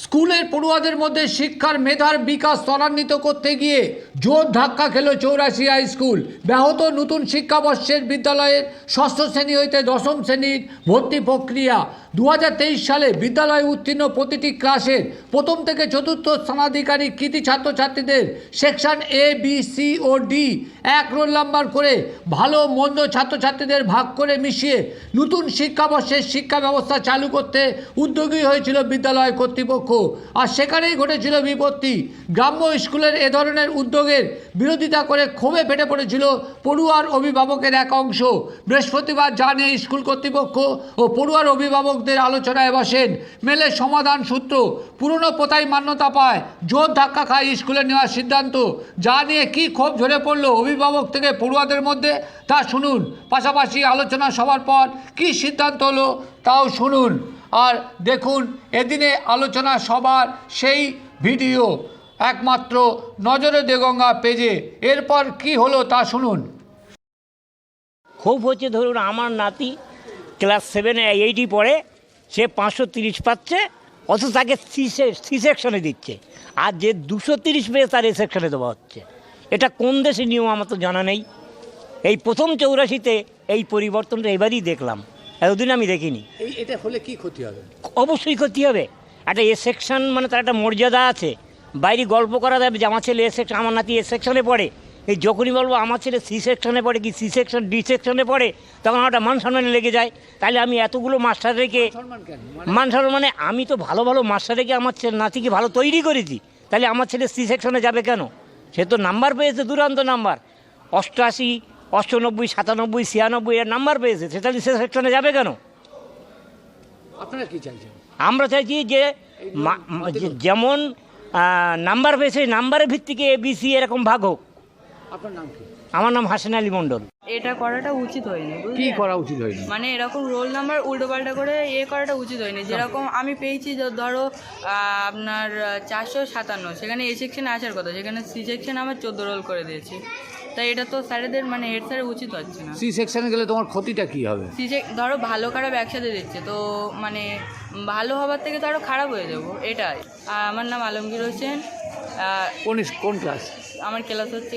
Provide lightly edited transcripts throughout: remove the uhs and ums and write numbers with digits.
স্কুলের পড়ুয়াদের মধ্যে শিক্ষার মেধার বিকাশ ত্বরান্বিত করতে গিয়ে জোর ধাক্কা খেল চৌরাশি হাই স্কুল। ব্যাহত নতুন শিক্ষাবর্ষের বিদ্যালয়ের ষষ্ঠ শ্রেণী হইতে দশম শ্রেণীর ভর্তি প্রক্রিয়া। 2023 সালে বিদ্যালয়ে উত্তীর্ণ প্রতিটি ক্লাসের প্রথম থেকে চতুর্থ স্থানাধিকারী কৃতি ছাত্রছাত্রীদের section A B C O D এক রোল নাম্বার করে ভালো মন্দ ছাত্রছাত্রীদের ভাগ করে মিশিয়ে নতুন শিক্ষাবর্ষের শিক্ষা ব্যবস্থা চালু করতে উদ্যোগী হয়েছিল বিদ্যালয় কর্তৃপক্ষ। আর সেখানেই ঘটেছিল বিপত্তি। গ্রাম্য স্কুলের এ ধরনের উদ্যোগের বিরোধিতা করে ক্ষোভে ফেটে পড়েছিল পড়ুয়ার অভিভাবকের এক অংশ। বৃহস্পতিবার জানিয়ে স্কুল কর্তৃপক্ষ ও পড়ুয়ার অভিভাবকদের আলোচনায় বসেন। মেলে সমাধান সূত্র। পুরনো প্রথাই মান্যতা পায়, জোর ধাক্কা খায় স্কুলে নেওয়ার সিদ্ধান্ত। যা নিয়ে কী ক্ষোভ ঝরে পড়লো অভিভাবক থেকে পড়ুয়াদের মধ্যে তা শুনুন। পাশাপাশি আলোচনা সবার পর কী সিদ্ধান্ত হলো তাও শুনুন। আর দেখুন এদিনে আলোচনা সবার সেই ভিডিও একমাত্র নজরে দেগঙ্গা পেজে। এরপর কি হলো তা শুনুন। খুব হচ্ছে, ধরুন আমার নাতি ক্লাস 7 8 পড়ে, সে 530 পাচ্ছে, অথচ তাকে সি সেকশনে দিচ্ছে, আর যে 230 পেয়ে তার এ সেকশনে দেওয়া হচ্ছে। এটা কোন দেশের নিয়ম আমার তো জানা নেই। এই প্রথম 84-তে এই পরিবর্তনটা এবারই দেখলাম, এতদিন আমি দেখিনি। এটা হলে কি ক্ষতি হবে? অবশ্যই ক্ষতি হবে। একটা এ সেকশন মানে তার একটা মর্যাদা আছে। বাইরে গল্প করা যাবে যে আমার ছেলে এ সেকশন, আমার নাতি এ সেকশনে পড়ে। এই যখনই বলবো আমার ছেলে সি সেকশনে পড়ে কি সি সেকশন ডি সেকশনে পড়ে, তখন একটা মান সম্মানে লেগে যায়। তাহলে আমি এতগুলো মাস্টার রেখে মান সম্মান মানে আমি তো ভালো ভালো মাস্টার রেখে আমার নাতিকে ভালো তৈরি করেছি, তাহলে আমার ছেলে সি সেকশনে যাবে কেন? সে তো নাম্বার পেয়েছে, দুরান্ত নাম্বার, 88, 98, 97, 96 এর নাম্বার পেয়েছে, সেটা সি সেকশনে যাবে কেন? আপনারা কি চাইছেন? আমরা চাইছি যে যেমন নাম্বার পেয়েছে নাম্বারের ভিত্তিকে এবিসি এরকম ভাগ হোক। আপনার নাম কি? আমার নাম হাসিন আলী মণ্ডল। এটা করাটা উচিত হয়নি। কি করা উচিত হয়নি? মানে এরকম রোল নাম্বার উল্টোপাল্টা করে করাটা উচিত হয়নি। যেরকম আমি পেয়েছি, ধরো আপনার 457, সেখানে এ সেকশনে আসার কথা, সেখানে সি সেকশনে আমার 14 রোল করে দিয়েছি। তাই এটা তো স্যারেদের মানে হেড স্যারের উচিত হচ্ছে না। সি সেকশনে গেলে তোমার ক্ষতিটা কি হবে? ধরো ভালো খারাপ একসাথে দিচ্ছে, তো মানে ভালো হবার থেকে তো আরও খারাপ হয়ে যাবো, এটাই। আমার নাম আলমগীর হোসেন। কোন ক্লাস? আমার ক্লাস হচ্ছে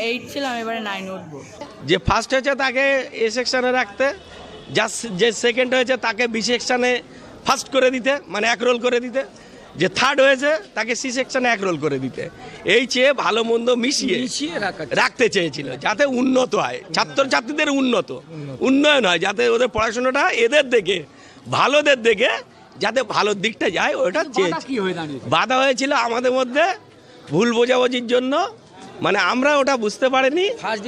8 ছিল, আমি এবারে 9 উঠবো। যে ফার্স্ট হয়েছে তাকে এ সেকশনে রাখতে, যে সেকেন্ড হয়েছে তাকে বি সেকশনে ফার্স্ট করে দিতে, মানে 1 রোল করে দিতে। যে থার্ড হয়েছে তাকে সি সেকশনে 1 রোল করে দিতে। এই চেয়ে ভালো মন্দ মিশিয়ে রাখতে চেয়েছিল, যাতে উন্নত হয়, ছাত্রছাত্রীদের উন্নয়ন হয়, যাতে ওদের পড়াশোনাটা এদের দেখে, ভালোদের দেখে যাতে ভালোর দিকটা যায়, ওটা চেয়েছি। বাধা হয়েছিল আমাদের মধ্যে ভুল বোঝাবুঝির জন্য, মানে আমরা ওটা বুঝতে পারিনি। ফার্স্ট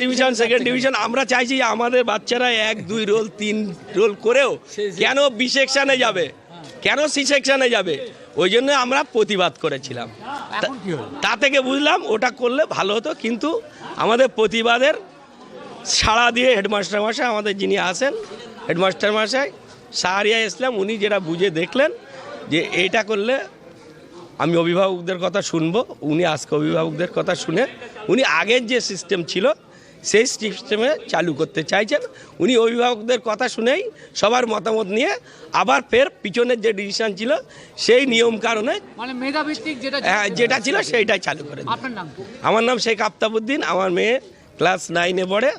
ডিভিশন সেকেন্ড ডিভিশন আমরা চাইছি আমাদের বাচ্চারা 1, 2 রোল 3 রোল করেও কেন বি সেকশনে যাবে, কেন সি সেকশনে যাবে, ওই জন্য আমরা প্রতিবাদ করেছিলাম। তা থেকে বুঝলাম ওটা করলে ভালো হতো, কিন্তু আমাদের প্রতিবাদের সাড়া দিয়ে হেডমাস্টার মশাই, আমাদের যিনি আছেন হেডমাস্টার মশাই শাহরিয়া ইসলাম, উনি যেটা বুঝে দেখলেন যে এইটা করলে আমি অভিভাবকদের কথা শুনবো। উনি আজকে অভিভাবকদের কথা শুনে উনি আগের যে সিস্টেম ছিল সেই সিস্টেমে চালু করতে চাইছেন। উনি অভিভাবকদের কথা শুনেই সবার মতামত নিয়ে আবার ফের পিছনের যে ডিসিশন ছিল সেই নিয়ম কারণে, মানে মেধাভিত্তিক যেটা ছিল সেইটাই চালু করে। আপনার নাম? আমার নাম শেখ আফতাবউদ্দিন। আমার মেয়ে ক্লাস 9-এ পড়ে।